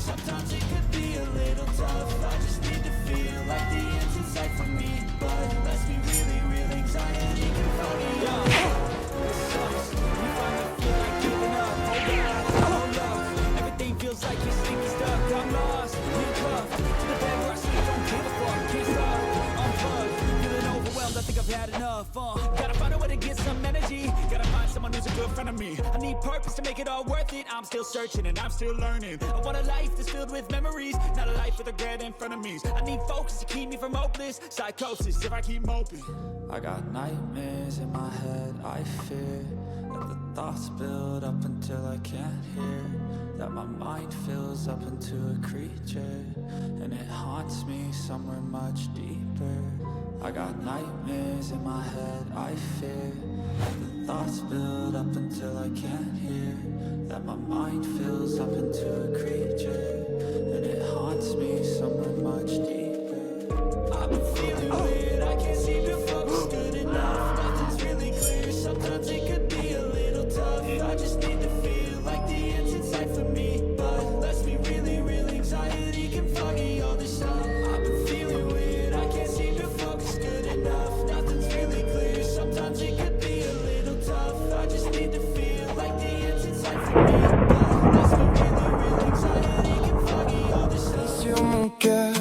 Sometimes it could be a little tough. I just need to feel like the end's in sight for me. But let's be really real, anxiety can fuck me up. It sucks. You finally feel like giving up. Hold up. Everything feels like you're stinking stuck. I'm lost, handcuffed to the bed where I sleep. Don't give a fuck, can't stop. Unplugged, feeling overwhelmed. I think I've had enough. Gotta find a way to get some energy. Gotta find someone who's a good friend of me. I need purpose to make it all worth it. I'm still searching and I'm still learning. I want a life that's filled with memories, not a life with regret in front of me. I need focus to keep me from hopeless psychosis if I keep moping. I got nightmares in my head. I fear that the thoughts build up until I can't hear, that my mind fills up into a creature, and it haunts me somewhere much deeper. I got nightmares in my head. I fear that the thoughts build up until I can't hear, that my mind fills up into a creature, and it haunts me somewhere much deeper. I've been feeling weird, I can't seem to focus good enough. Nothing's really clear, sometimes it could be a little tough. I just need to feel like the end's in sight for me. But let's be really real, anxiety can foggy all this stuff. I've been feeling weird, I can't seem to focus good enough. Nothing's really clear, sometimes it could be a little tough. I just need to feel like the end's in sight for me. But let's be really real, anxiety can foggy all this stuff. Sur mon cœur,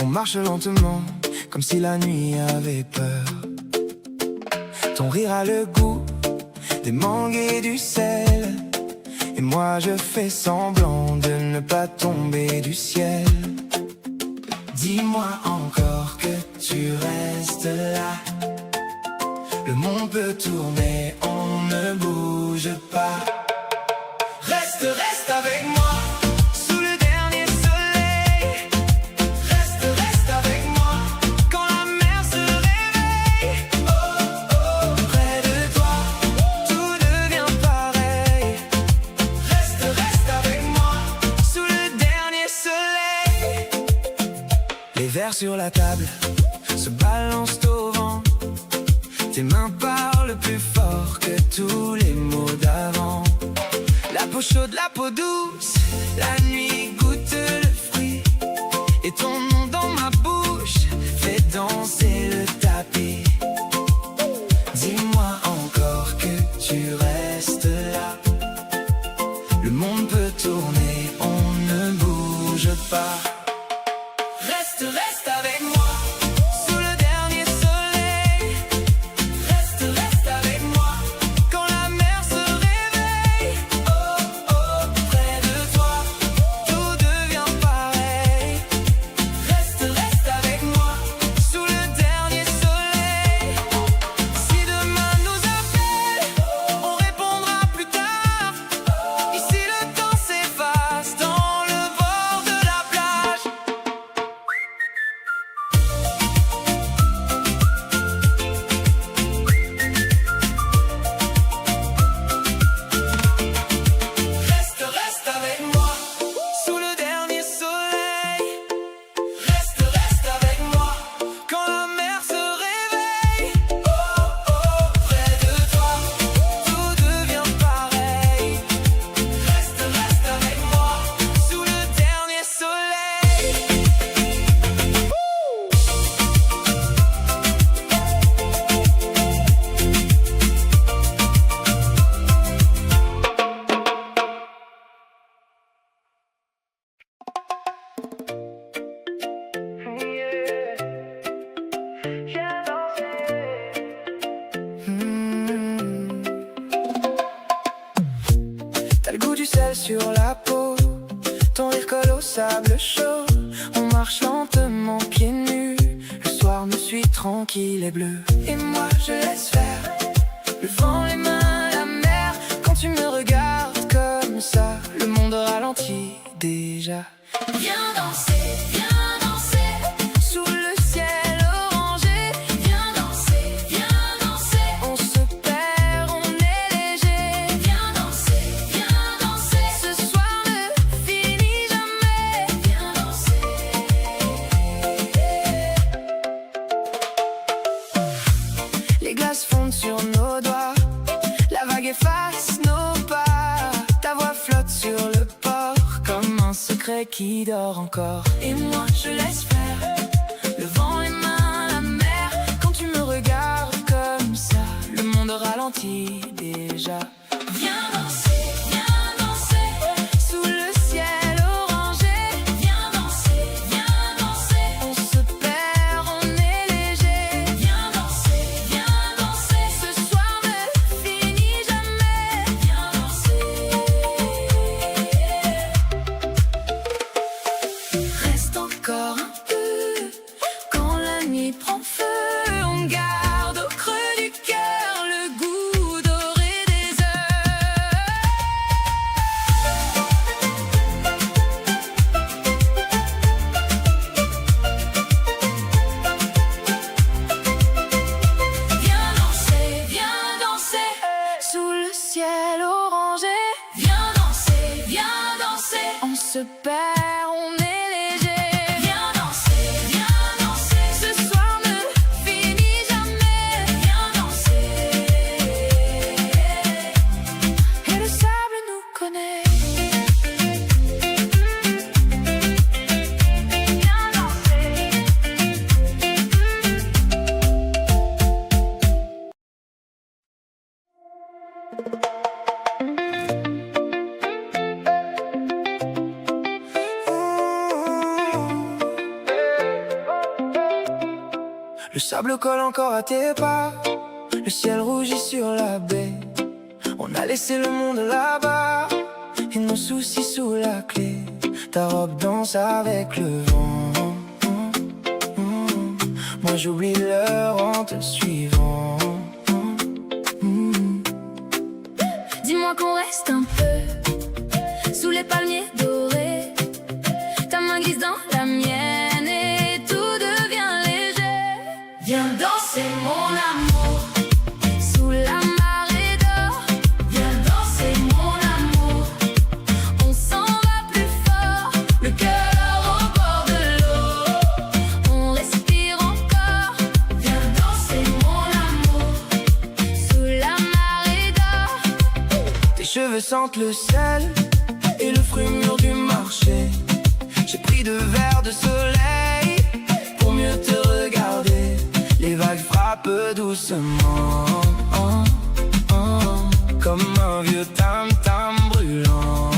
on marche lentement, comme si la nuit avait peur. Ton rire a le goût des mangues et du sel, et moi je fais semblant de ne pas tomber du ciel. Dis-moi encore que tu restes là. Le monde peut tourner, on ne bouge pas. Reste, reste avec moi. Sous le dernier soleil. Reste, reste avec moi. Quand la mer se réveille. Oh, oh, près de toi, tout devient pareil. Reste, reste avec moi. Sous le dernier soleil. Les verres sur la table se balancent au vent. Tes mains parlent plus fort que tous les mots d'avant. La peau chaude, la peau douce, la nuit goûte le fruit, et ton nom dans ma bouche fait danser le tapis. Dis-moi encore que tu restes là. Le monde peut tourner, on ne bouge pas. Reste, reste avec moi. Sous le dernier soleil. Reste, reste avec moi. Quand la mer se réveille. Oh, oh, près de toi, tout devient pareil. Reste, reste avec moi. Sous le dernier soleil. Si demain nous appelle, on répondra plus tard. Ici le temps s'efface dans le bord de la plage. Reste, reste avec moi. Sous le dernier soleil. Reste, reste avec moi. Quand la mer se réveille. Oh, oh, près de toi, tout devient pareil. Reste, reste avec moi. Sous le dernier soleil. T'as le goût du sel sur la peau, ton rire colle au sable chaud. On marche lentement, pieds nus. Le soir me suit tranquille et bleu. Et moi je laisse faire le vent, les mains, la mer. Quand tu me regardes comme ça, le monde ralentit déjà. Viens danser, viens danser. Sous le ciel orangé. Viens danser, viens danser. On se perd, on est léger. Viens danser, viens danser. Ce soir ne finit jamais. Viens danser. Les glaces fondent sur nos doigts. La vague efface nos pas. Ta voix flotte sur le port quand qui dort encore. Et moi je laisse faire le vent, les mains, la mer. Quand tu me regardes comme ça, le monde ralentit déjà. Viens danser sous le ciel orangé. Viens danser, on se perd, on est léger. Viens danser, ce soir ne finit jamais. Viens danser. Reste encore un peu, quand la nuit prend feu, on garde au creux du cœur le goût doré des heures. Viens danser sous le ciel orangé. Viens danser, on se perd, on est léger. Viens danser, ce soir ne finit jamais. Viens danser, et le sable nous connaît. Viens danser. Le sable colle encore à tes pas, le ciel rougit sur la baie. On a laissé le monde là-bas et nos soucis sous la clé. Ta robe danse avec le vent. Moi j'oublie l'heure en te suivant. Dis-moi qu'on reste un peu sous les palmiers dorés. Ta main glisse dans la mienne et tout devient léger. Viens danser mon amour sous la marée d'or. Viens danser mon amour, on s'en va plus fort. Le cœur au bord de l'eau, on respire encore. Viens danser mon amour sous la marée d'or. Tes cheveux sentent le sel et le fruit mûr du marché. J'ai pris 2 verres de soleil pour mieux te regarder. Les vagues frappent doucement, comme un vieux tam-tam brûlant.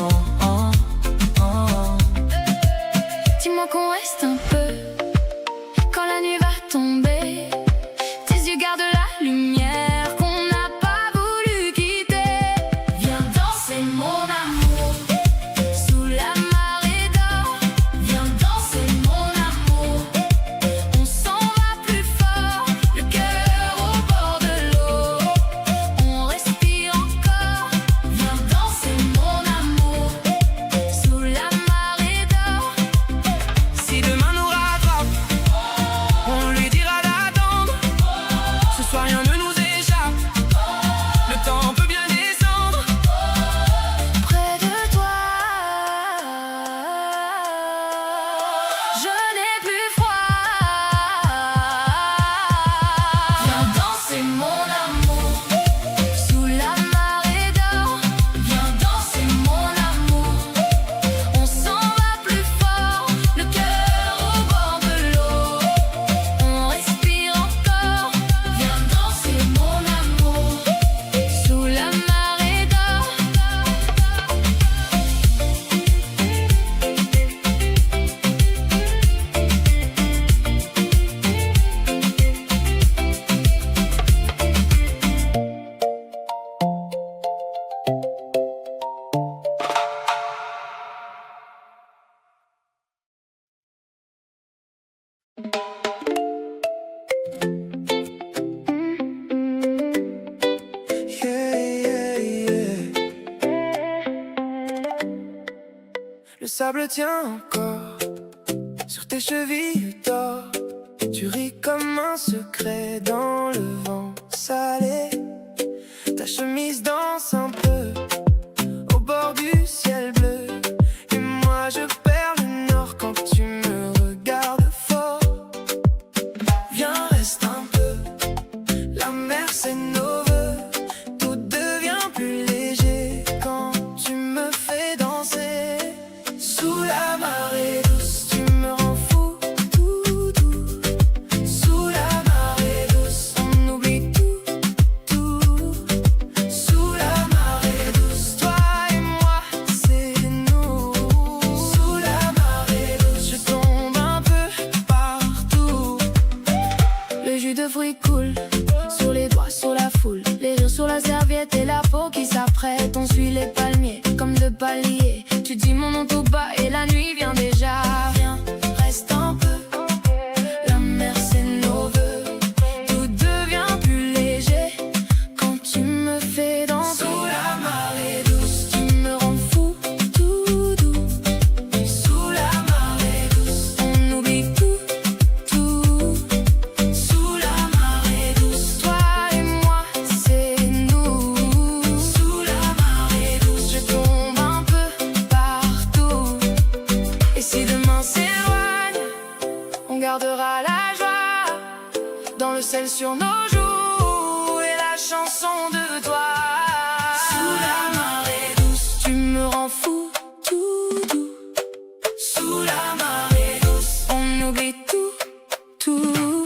Dis-moi qu'on reste un peu, quand la nuit va tomber. Tes yeux gardent la lumière qu'on n'a pas voulu quitter. Viens danser mon amour sous la marée d'or. Viens danser mon amour, on s'en va plus fort. Le cœur au bord de l'eau, on respire encore. Viens danser mon amour sous la marée d'or. Si demain nous rattrape, on lui dira d'attendre. Ce soir rien ne nous échappe, le temps peut bien descendre. Près de toi, je n'ai plus froid. Viens danser mon amour sous la marée d'or. Viens danser mon amour, on s'en va plus fort. Le cœur au bord de l'eau, on respire encore. Viens danser mon amour sous la marée d'or. Le sable tient encore sur tes chevilles d'or. Tu ris comme un secret dans le vent salé. Ta chemise danse un peu au bord du ciel bleu. Et moi je perds le nord quand tu me regardes fort. Viens, reste un peu, la mer c'est nos voeux. Tout devient plus léger quand tu me fais danser sous la marée. fruit coule sur les doigts, sur la foule, les rires sur la serviette et la peau qui s'apprête. On suit les palmiers comme de paliers. Tu dis mon nom tout bas et la nuit vient déjà. Viens, reste un peu. La mer c'est nos vœux. Tout devient plus léger quand tu me fais danser. Sous la marée douce, tu me rends fou, tout doux. Sous la marée douce, on oublie tout, tout. Sous la marée douce, toi et moi, c'est nous. Sous la marée douce, je tombe un peu partout. Et si demain s'éloigne, on gardera la joie dans le sel sur nos joues et la chanson de toi. Sous la marée douce, tu me rends fou, tout doux. Sous la marée douce, on oublie tout, tout.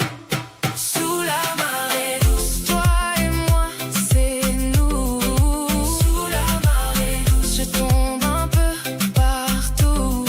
Sous la marée douce, toi et moi, c'est nous. Sous la marée douce, je tombe un peu partout.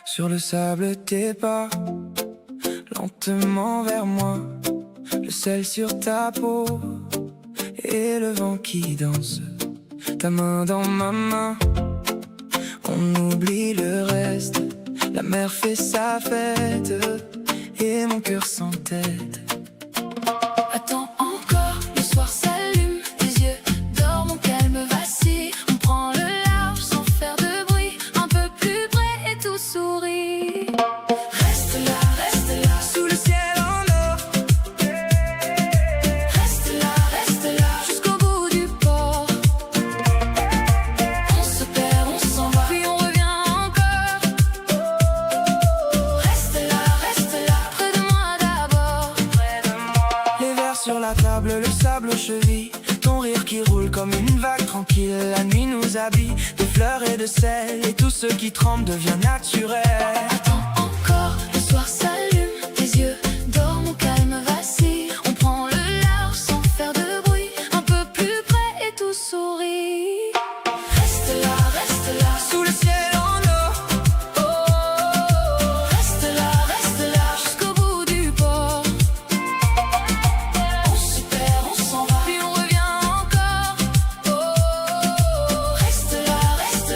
Sur le sable tes pas, lentement vers moi, le sel sur ta peau et le vent qui danse. Ta main dans ma main, on oublie le reste. La mer fait sa fête et mon cœur s'entête. Attends encore, le soir s'allume, tes yeux d'or, mon calme vacille. On prend le large sans faire de bruit, un peu plus près et tout sourit. Reste là, Sous le ciel en or, reste là, jusqu'au bout du port. On se perd, on s'en va, puis on revient encore. Reste là, près de moi d'abord. les verres sur la table, le sable aux chevilles, ton rire qui roule comme une vague tranquille. La nuit nous habille de fleurs et de sel, et tout ce qui tremble devient naturel. Attends encore, le soir s'allume, tes yeux d'or, mon calme vacille. On prend le large sans faire de bruit, un peu plus près et tout sourit. Reste là, Sous le ciel en or, reste là, jusqu'au bout du port. On se perd, on s'en va, puis on revient encore. Reste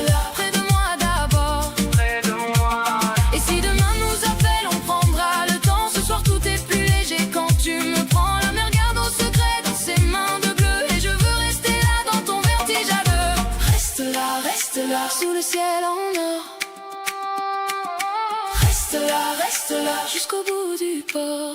là, près de moi d'abord. près de moi. Et si demain nous appelle, on prendra le temps. Ce soir tout est plus léger quand tu me prends. La mer garde au secret dans ses mains de bleu. Et je veux rester là dans ton vertige à deux. Reste là, sous le ciel en or. Reste là, jusqu'au bout du port.